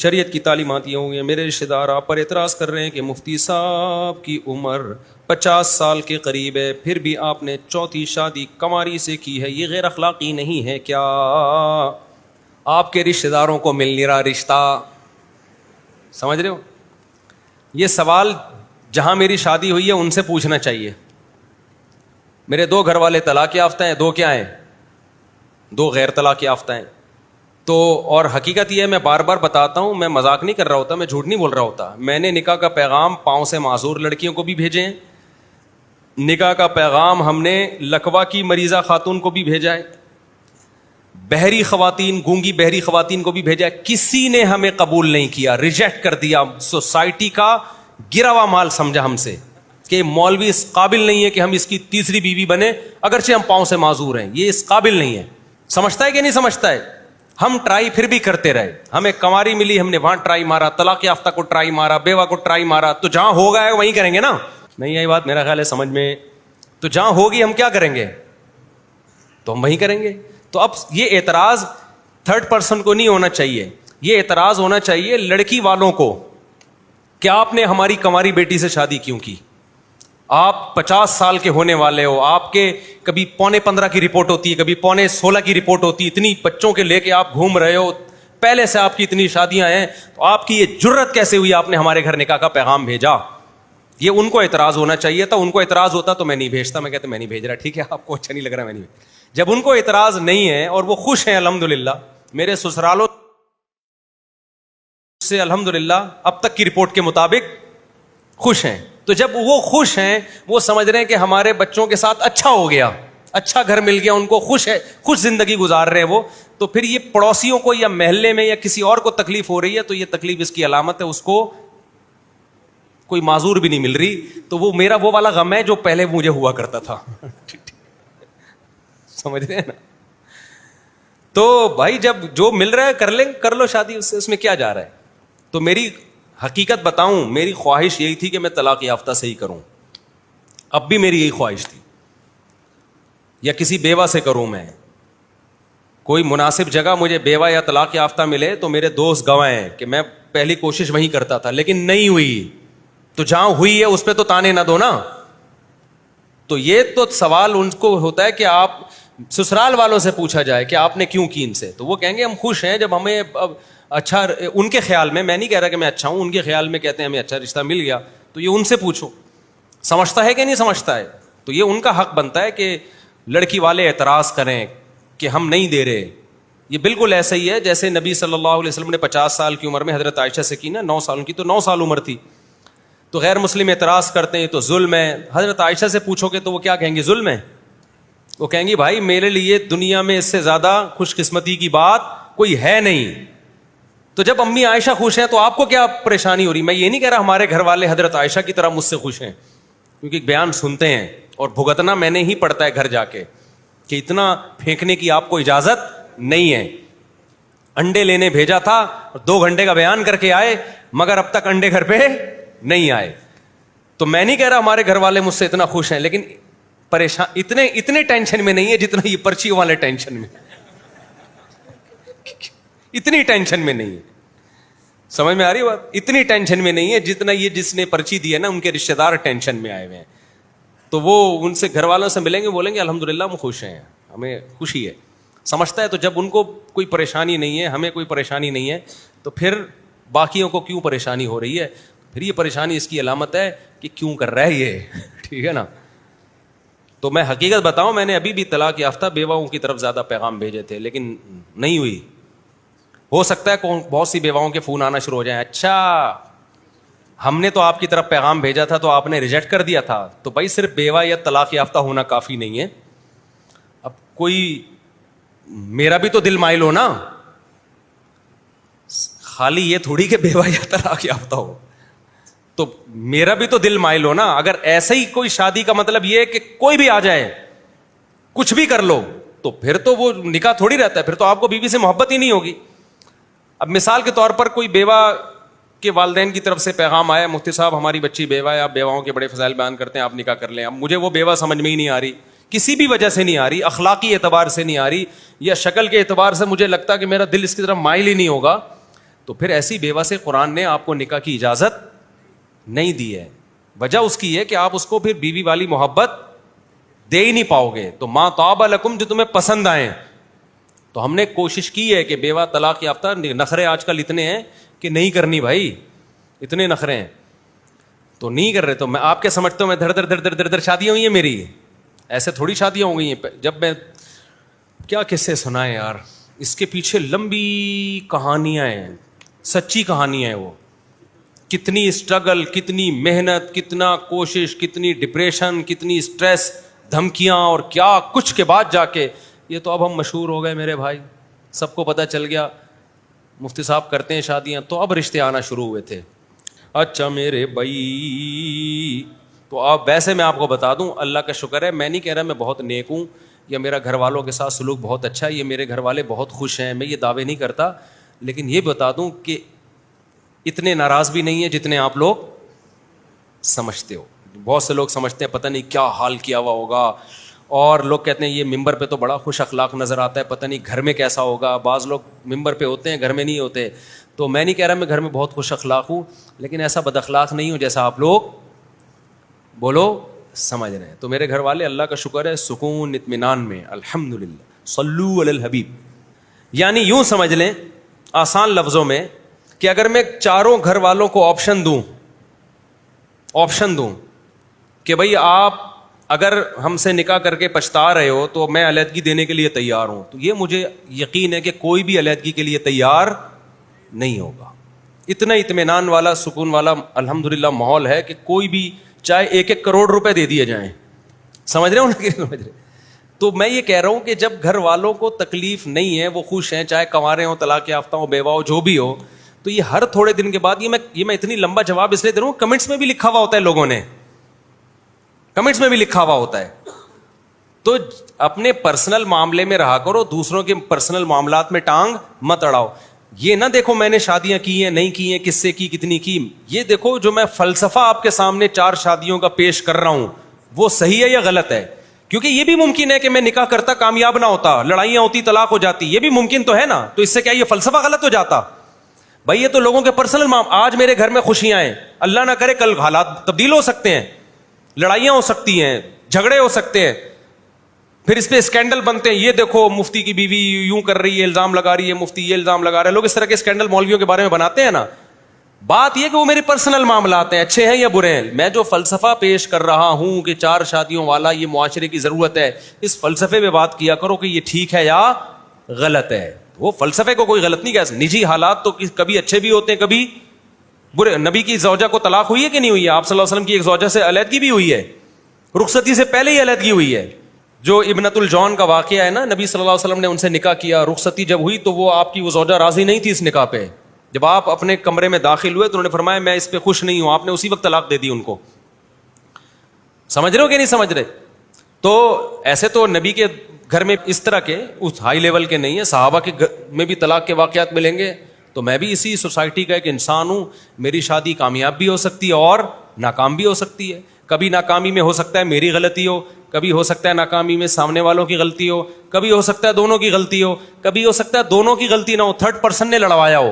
شریعت کی تعلیمات یہ ہوئی ہیں. میرے رشتہ دار آپ پر اعتراض کر رہے ہیں کہ مفتی صاحب کی عمر 50 سال کے قریب ہے, پھر بھی آپ نے چوتھی شادی کنواری سے کی ہے, یہ غیر اخلاقی نہیں ہے کیا؟ آپ کے رشتہ داروں کو مل نہیں رہا رشتہ, سمجھ رہے ہو؟ یہ سوال جہاں میری شادی ہوئی ہے ان سے پوچھنا چاہیے. میرے 2 گھر والے طلاق یافتہ ہیں, 2 کیا ہیں, 2 غیر طلاق یافتہ ہیں. تو اور حقیقت یہ ہے, میں بار بار بتاتا ہوں, میں مذاق نہیں کر رہا ہوتا, میں جھوٹ نہیں بول رہا ہوتا. میں نے نکاح کا پیغام پاؤں سے معذور لڑکیوں کو بھی بھیجے ہیں, نکاح کا پیغام ہم نے لکوا کی مریضہ خاتون کو بھی بھیجا ہے, بہری خواتین, گونگی بہری خواتین کو بھی بھیجا ہے. کسی نے ہمیں قبول نہیں کیا, ریجیکٹ کر دیا. سوسائٹی کا گرا ہوا مال سمجھا ہم سے کہ مولوی اس قابل نہیں ہے کہ ہم اس کی تیسری بیوی بنے, اگرچہ ہم پاؤں سے معذور ہیں, یہ اس قابل نہیں ہے. سمجھتا ہے کہ نہیں سمجھتا ہے؟ ہم ٹرائی پھر بھی کرتے رہے. ہمیں کنواری ملی, ہم نے وہاں ٹرائی مارا, طلاق یافتہ کو ٹرائی مارا, بیوہ کو ٹرائی مارا. تو جہاں ہوگا ہے وہیں کریں گے نا. نہیں آئی بات میرا خیال ہے سمجھ میں؟ تو جہاں ہوگی ہم کیا کریں گے, تو ہم وہیں کریں گے. تو اب یہ اعتراض تھرڈ پرسن کو نہیں ہونا چاہیے, یہ اعتراض ہونا چاہیے لڑکی والوں کو کہ آپ نے ہماری کنواری بیٹی سے شادی کیوں کی. آپ 50 سال کے ہونے والے ہو, آپ کے کبھی 15.25 کی رپورٹ ہوتی ہے, کبھی 16.25 کی رپورٹ ہوتی ہے, اتنی بچوں کے لے کے آپ گھوم رہے ہو, پہلے سے آپ کی اتنی شادیاں ہیں, تو آپ کی یہ جرت کیسے ہوئی آپ نے ہمارے گھر نکاح کا پیغام بھیجا؟ یہ ان کو اعتراض ہونا چاہیے تھا. ان کو اعتراض ہوتا تو میں نہیں بھیجتا, میں کہتا میں نہیں بھیج رہا, ٹھیک ہے آپ کو اچھا نہیں لگ رہا, میں نہیں. جب ان کو اعتراض نہیں ہے اور وہ خوش ہیں الحمدللہ, میرے سسرالوں سے الحمدللہ اب تک کی رپورٹ کے مطابق خوش ہیں, تو جب وہ خوش ہیں, وہ سمجھ رہے ہیں کہ ہمارے بچوں کے ساتھ اچھا ہو گیا, اچھا گھر مل گیا, ان کو خوش ہے, خوش زندگی گزار رہے ہیں وہ, تو پھر یہ پڑوسیوں کو یا محلے میں یا کسی اور کو تکلیف ہو رہی ہے, تو یہ تکلیف اس کی علامت ہے, اس کو کوئی معذور بھی نہیں مل رہی. تو وہ میرا وہ والا غم ہے جو پہلے مجھے ہوا کرتا تھا. سمجھ رہے ہیں نا؟ تو بھائی جب جو مل رہا ہے کر لو شادی, اس میں کیا جا رہا ہے. تو میری حقیقت بتاؤں, میری خواہش یہی تھی کہ میں طلاق یافتہ سے ہی کروں, اب بھی میری یہی خواہش تھی, یا کسی بیوہ سے کروں. میں کوئی مناسب جگہ مجھے بیوہ یا طلاق یافتہ ملے تو میرے دوست گواہ ہیں کہ میں پہلی کوشش وہیں کرتا تھا, لیکن نہیں ہوئی. تو جہاں ہوئی ہے اس پہ تو تانے نہ دو نا. تو یہ تو سوال ان کو ہوتا ہے کہ آپ سسرال والوں سے پوچھا جائے کہ آپ نے کیوں کی ان سے, تو وہ کہیں گے ہم خوش ہیں جب ہمیں اچھا, ان کے خیال میں نہیں کہہ رہا کہ میں اچھا ہوں, ان کے خیال میں کہتے ہیں ہمیں اچھا رشتہ مل گیا. تو یہ ان سے پوچھو سمجھتا ہے کہ نہیں سمجھتا ہے. تو یہ ان کا حق بنتا ہے کہ لڑکی والے اعتراض کریں کہ ہم نہیں دے رہے. یہ بالکل ایسا ہی ہے جیسے نبی صلی اللہ علیہ وسلم نے 50 سال کی عمر میں حضرت عائشہ سے کی نا, 9 سال کی, تو 9 سال عمر تھی. تو غیر مسلم اعتراض کرتے ہیں تو ظلم ہے. حضرت عائشہ سے پوچھو گے تو وہ کیا کہیں گی, ظلم ہے. وہ کہیں گی بھائی میرے لیے دنیا میں اس سے زیادہ خوش قسمتی کی بات کوئی ہے نہیں. تو جب امی عائشہ خوش ہیں تو آپ کو کیا پریشانی ہو رہی؟ میں یہ نہیں کہہ رہا ہمارے گھر والے حضرت عائشہ کی طرح مجھ سے خوش ہیں, کیونکہ بیان سنتے ہیں اور بھگتنا میں نے ہی پڑتا ہے گھر جا کے کہ اتنا پھینکنے کی آپ کو اجازت نہیں ہے. انڈے لینے بھیجا تھا, 2 گھنٹے کا بیان کر کے آئے, مگر اب تک انڈے گھر پہ نہیں آئے. تو میں نہیں کہہ رہا ہمارے گھر والے مجھ سے اتنا خوش ہیں, لیکن پریشان اتنے ٹینشن میں نہیں ہے جتنا یہ پرچی والے ٹینشن میں, اتنی ٹینشن میں نہیں ہے. سمجھ میں آ رہی بات؟ اتنی ٹینشن میں نہیں ہے جتنا یہ جس نے پرچی دی ہے نا ان کے رشتہ دار ٹینشن میں آئے ہوئے ہیں. تو وہ ان سے گھر والوں سے ملیں گے, بولیں گے الحمدللہ ہم خوش ہیں, ہمیں خوشی ہے. سمجھتا ہے. تو جب ان کو کوئی پریشانی نہیں ہے, ہمیں کوئی پریشانی نہیں ہے, تو پھر باقیوں کو کیوں پریشانی ہو رہی ہے؟ پھر یہ پریشانی اس کی علامت ہے کہ کیوں کر رہا ہے یہ. ٹھیک ہے نا؟ تو میں حقیقت بتاؤں, میں نے ابھی بھی طلاق یافتہ بیواؤں کی طرف زیادہ پیغام بھیجے تھے, لیکن نہیں ہوئی. ہو سکتا ہے بہت سی بیواؤں کے فون آنا شروع ہو جائیں, اچھا ہم نے تو آپ کی طرف پیغام بھیجا تھا تو آپ نے ریجیکٹ کر دیا تھا. تو بھائی صرف بیوہ یا طلاق یافتہ ہونا کافی نہیں ہے. اب کوئی میرا بھی تو دل مائل ہو نا, خالی یہ تھوڑی کہ بیوہ یا طلاق یافتہ ہو, تو میرا بھی تو دل مائل ہو نا. اگر ایسے ہی کوئی شادی کا مطلب یہ ہے کہ کوئی بھی آ جائے کچھ بھی کر لو, تو پھر تو وہ نکاح تھوڑی رہتا ہے, پھر تو آپ کو بیوی سے محبت ہی نہیں ہوگی. اب مثال کے طور پر کوئی بیوہ کے والدین کی طرف سے پیغام آیا, مفتی صاحب ہماری بچی بیوہ ہے, آپ بیواؤں کے بڑے فضائل بیان کرتے ہیں, آپ نکاح کر لیں. اب مجھے وہ بیوہ سمجھ میں ہی نہیں آ رہی, کسی بھی وجہ سے نہیں آ رہی, اخلاقی اعتبار سے نہیں آ رہی, یا شکل کے اعتبار سے مجھے لگتا کہ میرا دل اس کی طرف مائل ہی نہیں ہوگا. تو پھر ایسی بیوہ سے قرآن نے آپ کو نکاح کی اجازت نہیں دی ہے. وجہ اس کی ہے کہ آپ اس کو پھر بیوی والی محبت دے ہی نہیں پاؤ گے. تو ما طاب لکم, جو تمہیں پسند آئیں. تو ہم نے کوشش کی ہے کہ بیوہ طلاق یافتہ, نخرے آج کل اتنے ہیں کہ نہیں کرنی بھائی, اتنے نخرے ہیں تو نہیں کر رہے. تو میں آپ کے سمجھتا ہوں میں دھڑ دھڑ شادیاں ہوئی ہیں میری, ایسے تھوڑی شادیاں ہو گئی ہیں. جب میں کیا قصے سنائے یار, اس کے پیچھے لمبی کہانیاں ہیں, سچی کہانیاں ہیں. وہ کتنی اسٹرگل, کتنی محنت, کتنا کوشش, کتنی ڈپریشن, کتنی اسٹریس, دھمکیاں اور کیا کچھ کے بعد جا کے یہ تو اب ہم مشہور ہو گئے میرے بھائی, سب کو پتہ چل گیا مفتی صاحب کرتے ہیں شادیاں, تو اب رشتے آنا شروع ہوئے تھے. اچھا میرے بھائی, تو اب ویسے میں آپ کو بتا دوں, اللہ کا شکر ہے, میں نہیں کہہ رہا میں بہت نیک ہوں یا میرا گھر والوں کے ساتھ سلوک بہت اچھا ہے, یہ میرے گھر والے بہت خوش ہیں, میں یہ دعوے نہیں کرتا, لیکن یہ بتا دوں کہ اتنے ناراض بھی نہیں ہیں جتنے آپ لوگ سمجھتے ہو. بہت سے لوگ سمجھتے ہیں پتہ نہیں کیا حال کیا ہوا ہوگا, اور لوگ کہتے ہیں یہ ممبر پہ تو بڑا خوش اخلاق نظر آتا ہے, پتہ نہیں گھر میں کیسا ہوگا. بعض لوگ ممبر پہ ہوتے ہیں, گھر میں نہیں ہوتے. تو میں نہیں کہہ رہا میں گھر میں بہت خوش اخلاق ہوں, لیکن ایسا بد اخلاق نہیں ہوں جیسا آپ لوگ بولو سمجھ رہے ہیں. تو میرے گھر والے اللہ کا شکر ہے سکون اطمینان میں, الحمدللہ. صلو علی الحبیب. یعنی یوں سمجھ لیں آسان لفظوں میں کہ اگر میں چاروں گھر والوں کو آپشن دوں کہ بھئی آپ اگر ہم سے نکاح کر کے پچھتا رہے ہو تو میں علیحدگی دینے کے لیے تیار ہوں, تو یہ مجھے یقین ہے کہ کوئی بھی علیحدگی کے لیے تیار نہیں ہوگا. اتنا اطمینان والا, سکون والا الحمدللہ ماحول ہے کہ کوئی بھی چاہے 1-1 کروڑ روپے دے دیے جائیں, سمجھ رہے ہو نا, سمجھ رہے. تو میں یہ کہہ رہا ہوں کہ جب گھر والوں کو تکلیف نہیں ہے, وہ خوش ہیں, چاہے کنوارے ہوں, طلاق یافتہ ہوں, بیوہ ہو, جو بھی ہو, تو یہ ہر تھوڑے دن کے بعد یہ میں اتنی لمبا جواب اس لیے دے رہا ہوں, کمنٹس میں بھی لکھا ہوا ہوتا ہے, لوگوں نے کمنٹس میں بھی لکھا ہوا ہوتا ہے. تو اپنے پرسنل معاملے میں رہا کرو, دوسروں کے پرسنل معاملات میں ٹانگ مت اڑاؤ. یہ نہ دیکھو میں نے شادیاں کی ہیں نہیں کی ہیں, کس سے کی, کتنی کی. یہ دیکھو جو میں فلسفہ آپ کے سامنے 4 شادیوں کا پیش کر رہا ہوں وہ صحیح ہے یا غلط ہے. کیونکہ یہ بھی ممکن ہے کہ میں نکاح کرتا کامیاب نہ ہوتا, لڑائیاں ہوتی, طلاق ہو جاتی, یہ بھی ممکن تو ہے نا. تو اس سے کیا یہ فلسفہ غلط ہو جاتا بھائی؟ یہ تو لوگوں کے پرسنل آج میرے گھر میں خوشیاں ہیں, اللہ نہ کرے کل حالات تبدیل ہو سکتے ہیں, لڑائیاں ہو سکتی ہیں, جھگڑے ہو سکتے ہیں, پھر اس پہ اسکینڈل بنتے ہیں. یہ دیکھو مفتی کی بیوی یوں کر رہی ہے, الزام لگا رہی ہے, مفتی یہ الزام لگا رہا ہے. لوگ اس طرح کے اسکینڈل مولویوں کے بارے میں بناتے ہیں نا. بات یہ کہ وہ میری پرسنل معاملات ہیں, اچھے ہیں یا برے ہیں. میں جو فلسفہ پیش کر رہا ہوں کہ 4 شادیوں والا یہ معاشرے کی ضرورت ہے, اس فلسفے میں بات کیا کرو کہ یہ ٹھیک ہے یا غلط ہے. وہ فلسفے کو کوئی غلط نہیں کہہ سکتا. نجی حالات تو کبھی اچھے بھی ہوتے ہیں, کبھی برے. نبی کی زوجہ کو طلاق ہوئی ہے کہ نہیں ہوئی ہے؟ آپ صلی اللہ علیہ وسلم کی ایک زوجہ سے علیحدگی بھی ہوئی ہے, رخصتی سے پہلے ہی علیحدگی ہوئی ہے. جو ابنۃ الجون کا واقعہ ہے نا, نبی صلی اللہ علیہ وسلم نے ان سے نکاح کیا, رخصتی جب ہوئی تو وہ آپ کی وہ زوجہ راضی نہیں تھی اس نکاح پہ. جب آپ اپنے کمرے میں داخل ہوئے تو انہوں نے فرمایا میں اس پہ خوش نہیں ہوں, آپ نے اسی وقت طلاق دے دی ان کو. سمجھ رہے ہو کہ نہیں سمجھ رہے؟ تو ایسے تو نبی کے گھر میں اس طرح کے اس ہائی لیول کے نہیں ہے, صحابہ کے گھر میں بھی طلاق کے واقعات ملیں گے. تو میں بھی اسی سوسائٹی کا ایک انسان ہوں, میری شادی کامیاب بھی ہو سکتی ہے اور ناکام بھی ہو سکتی ہے. کبھی ناکامی میں ہو سکتا ہے میری غلطی ہو, کبھی ہو سکتا ہے ناکامی میں سامنے والوں کی غلطی ہو, کبھی ہو سکتا ہے دونوں کی غلطی ہو, کبھی ہو سکتا ہے دونوں کی غلطی نہ ہو, 3rd پرسن نے لڑوایا ہو.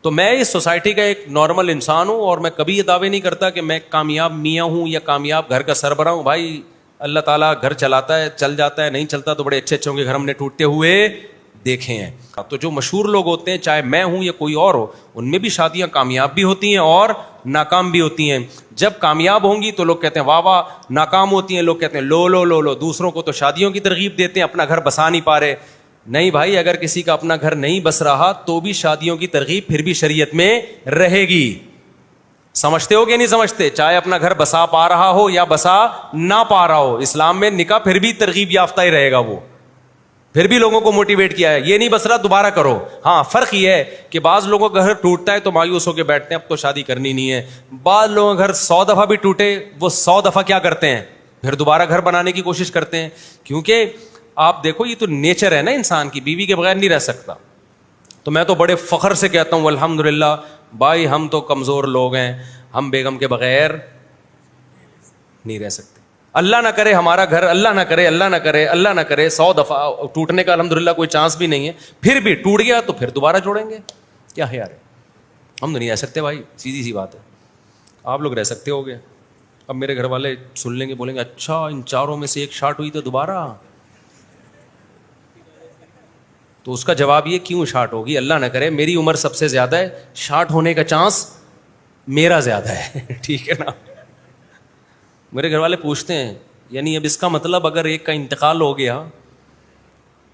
تو میں اس سوسائٹی کا ایک نارمل انسان ہوں, اور میں کبھی یہ دعوے نہیں کرتا کہ میں کامیاب میاں ہوں یا کامیاب گھر کا سربراہ ہوں. بھائی اللہ تعالیٰ گھر چلاتا ہے, چل جاتا ہے, نہیں چلتا تو بڑے اچھے اچھوں کے گھر ہم نے ٹوٹتے ہوئے دیکھے ہیں. تو جو مشہور لوگ ہوتے ہیں, چاہے میں ہوں یا کوئی اور ہو, ان میں بھی شادیاں کامیاب بھی ہوتی ہیں اور ناکام بھی ہوتی ہیں. جب کامیاب ہوں گی تو لوگ کہتے ہیں واہ واہ, ناکام ہوتی ہیں لوگ کہتے ہیں لو لو لو لو. دوسروں کو تو شادیوں کی ترغیب دیتے ہیں, اپنا گھر بسا نہیں پا رہے. نہیں بھائی, اگر کسی کا اپنا گھر نہیں بس رہا تو بھی شادیوں کی ترغیب پھر بھی شریعت میں رہے گی. سمجھتے ہو کہ نہیں سمجھتے؟ چاہے اپنا گھر بسا پا رہا ہو یا بسا نہ پا رہا ہو, اسلام میں نکاح پھر بھی ترغیب یافتہ ہی رہے گا. وہ پھر بھی لوگوں کو موٹیویٹ کیا ہے, یہ نہیں بس رہا دوبارہ کرو. ہاں فرق یہ ہے کہ بعض لوگوں کا گھر ٹوٹتا ہے تو مایوس ہو کے بیٹھتے ہیں اب تو شادی کرنی نہیں ہے. بعض لوگوں کا گھر 100 دفعہ بھی ٹوٹے, وہ 100 دفعہ کیا کرتے ہیں, پھر دوبارہ گھر بنانے کی کوشش کرتے ہیں. کیونکہ آپ دیکھو یہ تو نیچر ہے نا انسان کی, بیوی کے بغیر نہیں رہ سکتا. تو میں تو بڑے فخر سے کہتا ہوں الحمدللہ بھائی ہم تو کمزور لوگ ہیں, ہم بیگم کے بغیر نہیں رہ سکتے. اللہ نہ کرے ہمارا گھر, اللہ نہ کرے, اللہ نہ کرے, اللہ نہ کرے 100 دفعہ ٹوٹنے کا الحمدللہ کوئی چانس بھی نہیں ہے, پھر بھی ٹوٹ گیا تو پھر دوبارہ جوڑیں گے. کیا خیال ہے؟ ہم تو نہیں رہ سکتے بھائی، سیدھی سی بات ہے. آپ لوگ رہ سکتے ہو گے. اب میرے گھر والے سن لیں گے، بولیں گے اچھا ان چاروں میں سے ایک شارٹ ہوئی تو دوبارہ. تو اس کا جواب یہ کیوں شارٹ ہوگی؟ اللہ نہ کرے میری عمر سب سے زیادہ ہے، شارٹ ہونے کا چانس میرا زیادہ ہے. ٹھیک ہے نا. میرے گھر والے پوچھتے ہیں یعنی اب اس کا مطلب اگر ایک کا انتقال ہو گیا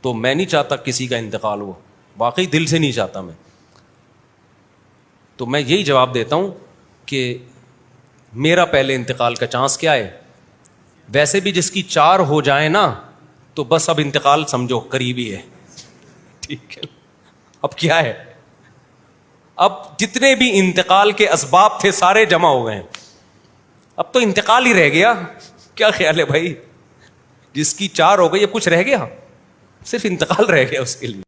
تو میں نہیں چاہتا کسی کا انتقال ہو، واقعی دل سے نہیں چاہتا میں. تو میں یہی جواب دیتا ہوں کہ میرا پہلے انتقال کا چانس کیا ہے. ویسے بھی جس کی 4 ہو جائیں نا تو بس اب انتقال سمجھو قریبی ہے. ٹھیک ہے. اب کیا ہے، اب جتنے بھی انتقال کے اسباب تھے سارے جمع ہو گئے، اب تو انتقال ہی رہ گیا. کیا خیال ہے بھائی؟ جس کی 4 ہو گئی اب کچھ رہ گیا؟ صرف انتقال رہ گیا اس کے لیے.